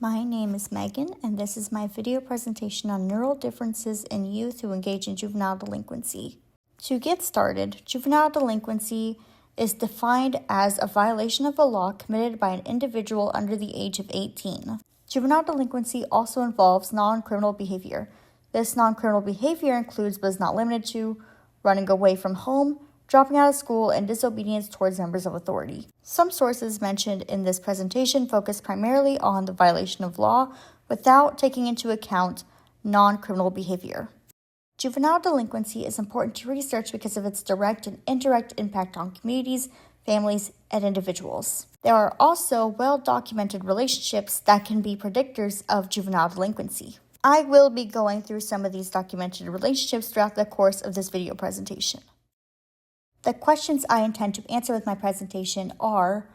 My name is Megan, and this is my video presentation on neural differences in youth who engage in juvenile delinquency. To get started, juvenile delinquency is defined as a violation of a law committed by an individual under the age of 18. Juvenile delinquency also involves non-criminal behavior. This non-criminal behavior includes, but is not limited to, running away from home, dropping out of school, and disobedience towards members of authority. Some sources mentioned in this presentation focus primarily on the violation of law without taking into account non-criminal behavior. Juvenile delinquency is important to research because of its direct and indirect impact on communities, families, and individuals. There are also well-documented relationships that can be predictors of juvenile delinquency. I will be going through some of these documented relationships throughout the course of this video presentation. The questions I intend to answer with my presentation are: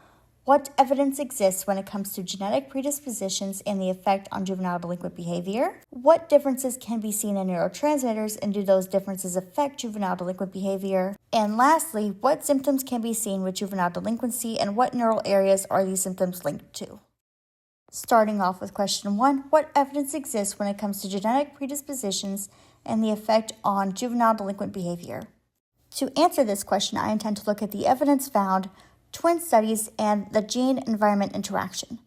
what evidence exists when it comes to genetic predispositions and the effect on juvenile delinquent behavior? What differences can be seen in neurotransmitters, and do those differences affect juvenile delinquent behavior? And lastly, what symptoms can be seen with juvenile delinquency, and what neural areas are these symptoms linked to? Starting off with question 1, what evidence exists when it comes to genetic predispositions and the effect on juvenile delinquent behavior? To answer this question, I intend to look at the evidence found, twin studies, and the gene-environment interaction.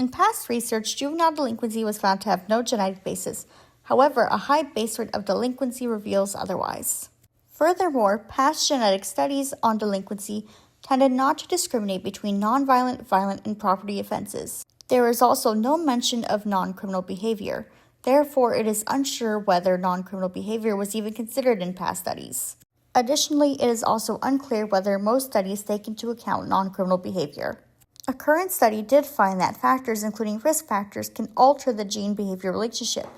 In past research, juvenile delinquency was found to have no genetic basis. However, a high base rate of delinquency reveals otherwise. Furthermore, past genetic studies on delinquency tended not to discriminate between nonviolent, violent, and property offenses. There is also no mention of non-criminal behavior. Therefore, it is unsure whether non-criminal behavior was even considered in past studies. Additionally, it is also unclear whether most studies take into account non-criminal behavior. A current study did find that factors, including risk factors, can alter the gene-behavior relationship.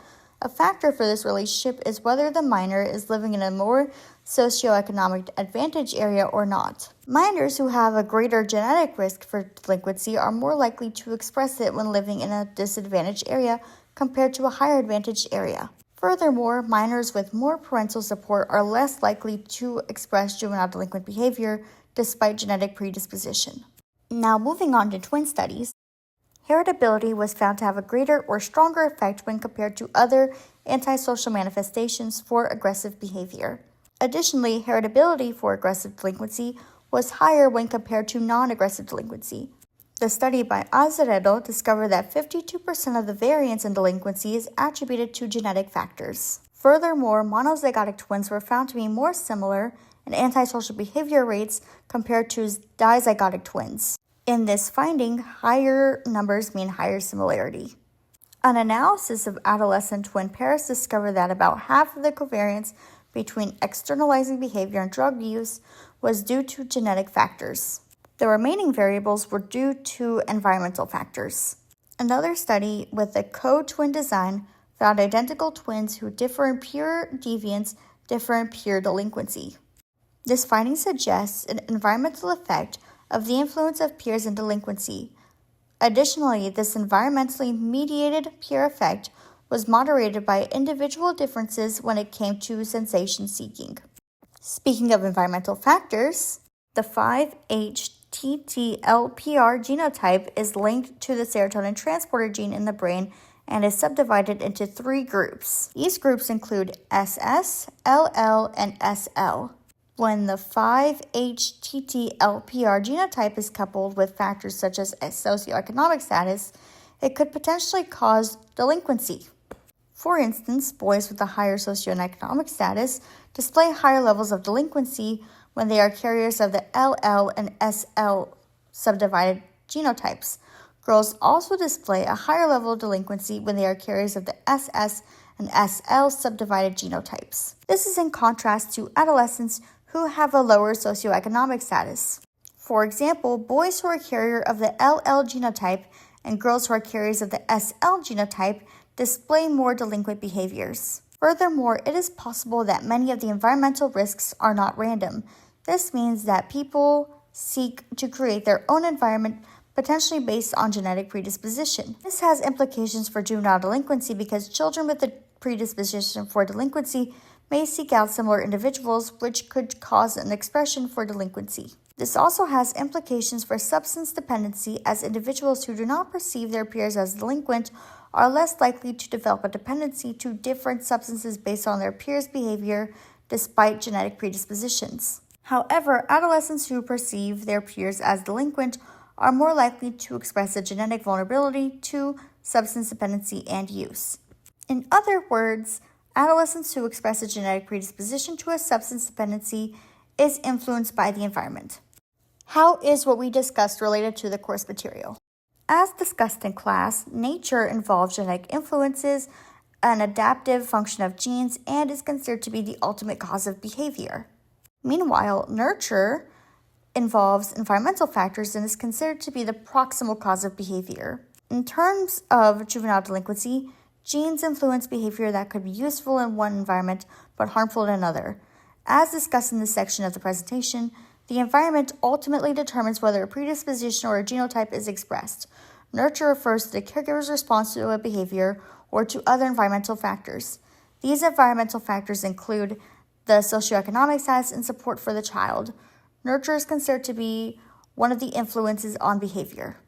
A factor for this relationship is whether the minor is living in a more socioeconomic advantage area or not. Minors who have a greater genetic risk for delinquency are more likely to express it when living in a disadvantaged area compared to a higher advantaged area. Furthermore, minors with more parental support are less likely to express juvenile delinquent behavior despite genetic predisposition. Now, moving on to twin studies, heritability was found to have a greater or stronger effect when compared to other antisocial manifestations for aggressive behavior. Additionally, heritability for aggressive delinquency was higher when compared to non-aggressive delinquency. The study by Azeredo discovered that 52% of the variance in delinquency is attributed to genetic factors. Furthermore, monozygotic twins were found to be more similar in antisocial behavior rates compared to dizygotic twins. In this finding, higher numbers mean higher similarity. An analysis of adolescent twin pairs discovered that about half of the covariance between externalizing behavior and drug use was due to genetic factors. The remaining variables were due to environmental factors. Another study with a co-twin design found identical twins who differ in pure deviance differ in pure delinquency. This finding suggests an environmental effect of the influence of peers in delinquency. Additionally, this environmentally mediated peer effect was moderated by individual differences when it came to sensation seeking. Speaking of environmental factors, the 5-HTT-LPR genotype is linked to the serotonin transporter gene in the brain and is subdivided into 3 groups. These groups include SS, LL, and SL. When the 5-HTT-LPR genotype is coupled with factors such as socioeconomic status, it could potentially cause delinquency. For instance, boys with a higher socioeconomic status display higher levels of delinquency when they are carriers of the LL and SL subdivided genotypes. Girls also display a higher level of delinquency when they are carriers of the SS and SL subdivided genotypes. This is in contrast to adolescents who have a lower socioeconomic status. For example, boys who are carrier of the LL genotype and girls who are carriers of the SL genotype display more delinquent behaviors. Furthermore, it is possible that many of the environmental risks are not random. This means that people seek to create their own environment potentially based on genetic predisposition. This has implications for juvenile delinquency because children with a predisposition for delinquency may seek out similar individuals, which could cause an expression for delinquency. This also has implications for substance dependency, as individuals who do not perceive their peers as delinquent are less likely to develop a dependency to different substances based on their peers' behavior despite genetic predispositions. However, adolescents who perceive their peers as delinquent are more likely to express a genetic vulnerability to substance dependency and use. In other words, adolescents who express a genetic predisposition to a substance dependency is influenced by the environment. How is what we discussed related to the course material? As discussed in class, nature involves genetic influences, an adaptive function of genes, and is considered to be the ultimate cause of behavior. Meanwhile, nurture involves environmental factors and is considered to be the proximal cause of behavior. In terms of juvenile delinquency, genes influence behavior that could be useful in one environment but harmful in another. As discussed in this section of the presentation, the environment ultimately determines whether a predisposition or a genotype is expressed. Nurture refers to the caregiver's response to a behavior or to other environmental factors. These environmental factors include the socioeconomic status and support for the child. Nurture is considered to be one of the influences on behavior.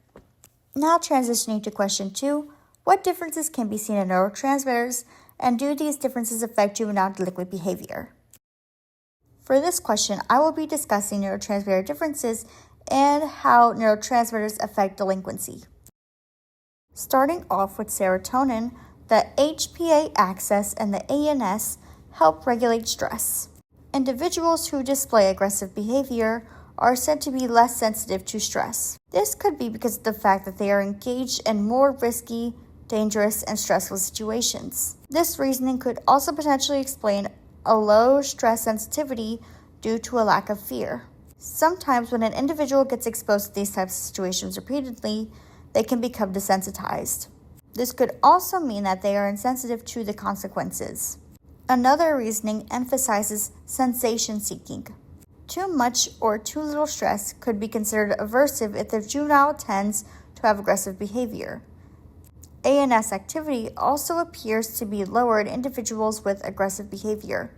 Now transitioning to question 2, what differences can be seen in neurotransmitters, and do these differences affect juvenile delinquent behavior? For this question, I will be discussing neurotransmitter differences and how neurotransmitters affect delinquency. Starting off with serotonin, the HPA axis and the ANS help regulate stress. Individuals who display aggressive behavior are said to be less sensitive to stress. This could be because of the fact that they are engaged in more risky, dangerous, and stressful situations. This reasoning could also potentially explain a low stress sensitivity due to a lack of fear. Sometimes when an individual gets exposed to these types of situations repeatedly, they can become desensitized. This could also mean that they are insensitive to the consequences. Another reasoning emphasizes sensation seeking. Too much or too little stress could be considered aversive if the juvenile tends to have aggressive behavior. ANS activity also appears to be lower in individuals with aggressive behavior.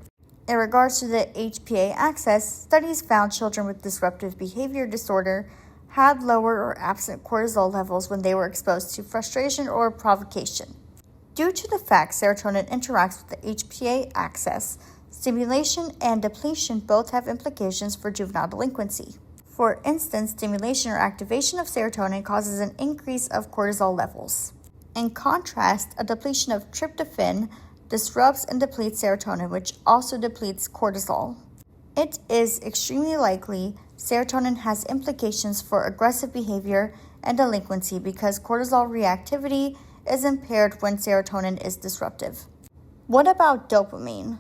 In regards to the HPA axis, studies found children with disruptive behavior disorder had lower or absent cortisol levels when they were exposed to frustration or provocation. Due to the fact serotonin interacts with the HPA axis, stimulation and depletion both have implications for juvenile delinquency. For instance, stimulation or activation of serotonin causes an increase of cortisol levels. In contrast, a depletion of tryptophan disrupts and depletes serotonin, which also depletes cortisol. It is extremely likely serotonin has implications for aggressive behavior and delinquency because cortisol reactivity is impaired when serotonin is disruptive. What about dopamine?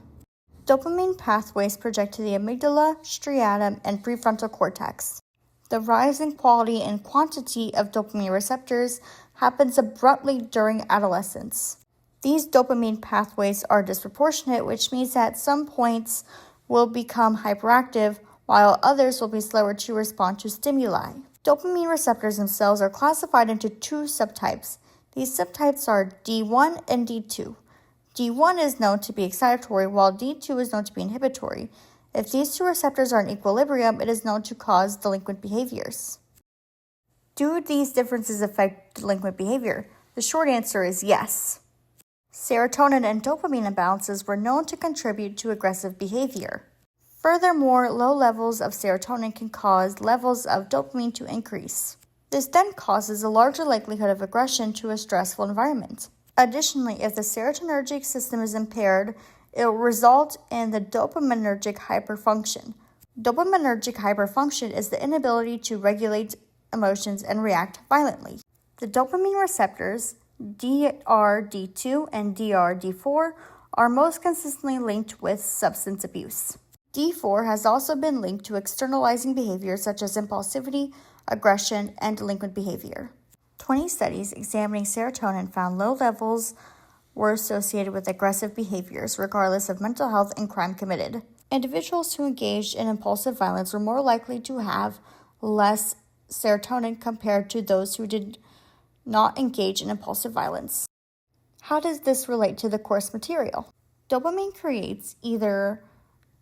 Dopamine pathways project to the amygdala, striatum, and prefrontal cortex. The rise in quality and quantity of dopamine receptors happens abruptly during adolescence. These dopamine pathways are disproportionate, which means that some points will become hyperactive while others will be slower to respond to stimuli. Dopamine receptors themselves are classified into 2 subtypes. These subtypes are D1 and D2. D1 is known to be excitatory, while D2 is known to be inhibitory. If these 2 receptors are in equilibrium, it is known to cause delinquent behaviors. Do these differences affect delinquent behavior? The short answer is yes. Serotonin and dopamine imbalances were known to contribute to aggressive behavior. Furthermore, low levels of serotonin can cause levels of dopamine to increase. This then causes a larger likelihood of aggression to a stressful environment. Additionally, if the serotonergic system is impaired, it will result in the dopaminergic hyperfunction. Dopaminergic hyperfunction is the inability to regulate emotions and react violently. The dopamine receptors, DRD2 and DRD4, are most consistently linked with substance abuse. D4 has also been linked to externalizing behaviors such as impulsivity, aggression, and delinquent behavior. 20 studies examining serotonin found low levels were associated with aggressive behaviors, regardless of mental health and crime committed. Individuals who engaged in impulsive violence were more likely to have less serotonin compared to those who did not engage in impulsive violence. How does this relate to the course material? Dopamine creates either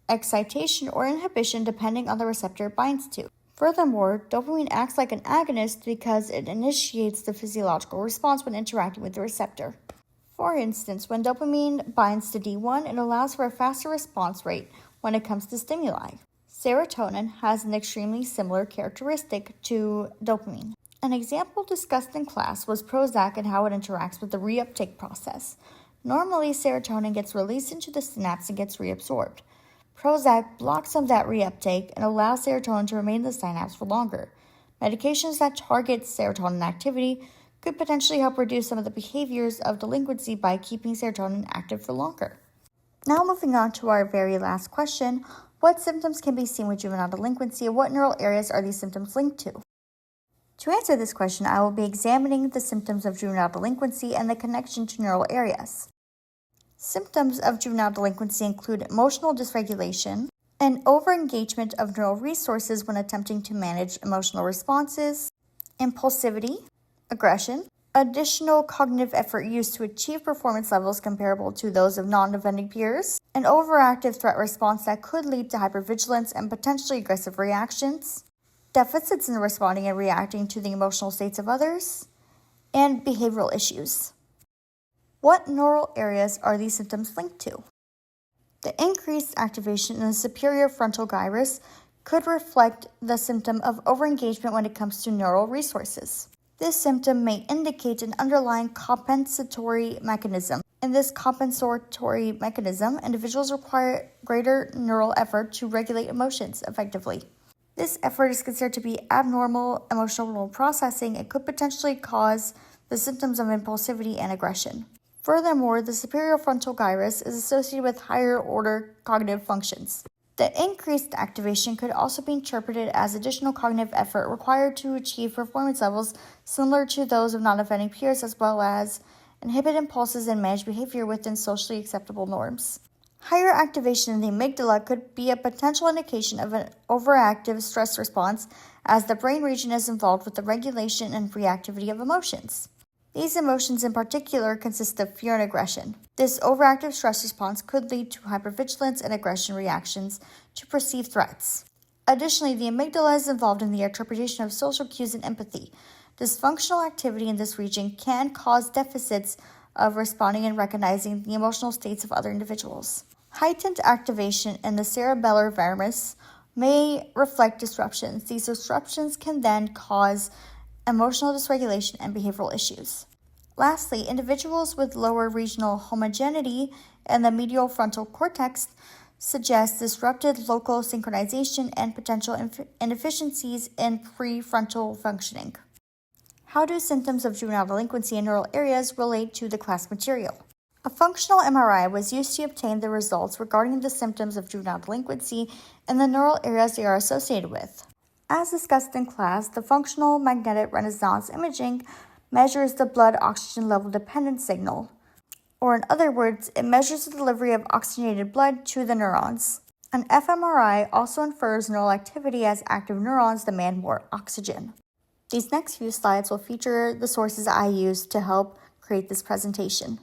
excitation or inhibition depending on the receptor it binds to. Furthermore, dopamine acts like an agonist because it initiates the physiological response when interacting with the receptor. For instance, when dopamine binds to D1, it allows for a faster response rate when it comes to stimuli. Serotonin has an extremely similar characteristic to dopamine. An example discussed in class was Prozac and how it interacts with the reuptake process. Normally, serotonin gets released into the synapse and gets reabsorbed. Prozac blocks some of that reuptake and allows serotonin to remain in the synapse for longer. Medications that target serotonin activity could potentially help reduce some of the behaviors of delinquency by keeping serotonin active for longer. Now moving on to our very last question, what symptoms can be seen with juvenile delinquency and what neural areas are these symptoms linked to? To answer this question, I will be examining the symptoms of juvenile delinquency and the connection to neural areas. Symptoms of juvenile delinquency include emotional dysregulation and overengagement of neural resources when attempting to manage emotional responses, impulsivity, aggression, additional cognitive effort used to achieve performance levels comparable to those of non-offending peers, an overactive threat response that could lead to hypervigilance and potentially aggressive reactions, deficits in responding and reacting to the emotional states of others, and behavioral issues. What neural areas are these symptoms linked to? The increased activation in the superior frontal gyrus could reflect the symptom of overengagement when it comes to neural resources. This symptom may indicate an underlying compensatory mechanism. In this compensatory mechanism, individuals require greater neural effort to regulate emotions effectively. This effort is considered to be abnormal emotional processing and could potentially cause the symptoms of impulsivity and aggression. Furthermore, the superior frontal gyrus is associated with higher order cognitive functions. The increased activation could also be interpreted as additional cognitive effort required to achieve performance levels similar to those of non-offending peers, as well as inhibit impulses and manage behavior within socially acceptable norms. Higher activation in the amygdala could be a potential indication of an overactive stress response, as the brain region is involved with the regulation and reactivity of emotions. These emotions in particular consist of fear and aggression. This overactive stress response could lead to hypervigilance and aggression reactions to perceived threats. Additionally, the amygdala is involved in the interpretation of social cues and empathy. Dysfunctional activity in this region can cause deficits of responding and recognizing the emotional states of other individuals. Heightened activation in the cerebellar varamus may reflect disruptions. These disruptions can then cause emotional dysregulation and behavioral issues. Lastly, individuals with lower regional homogeneity in the medial frontal cortex suggest disrupted local synchronization and potential inefficiencies in prefrontal functioning. How do symptoms of juvenile delinquency in neural areas relate to the class material? A functional MRI was used to obtain the results regarding the symptoms of juvenile delinquency and the neural areas they are associated with. As discussed in class, the functional magnetic resonance imaging measures the blood oxygen level dependent signal, or in other words, it measures the delivery of oxygenated blood to the neurons. An fMRI also infers neural activity as active neurons demand more oxygen. These next few slides will feature the sources I used to help create this presentation.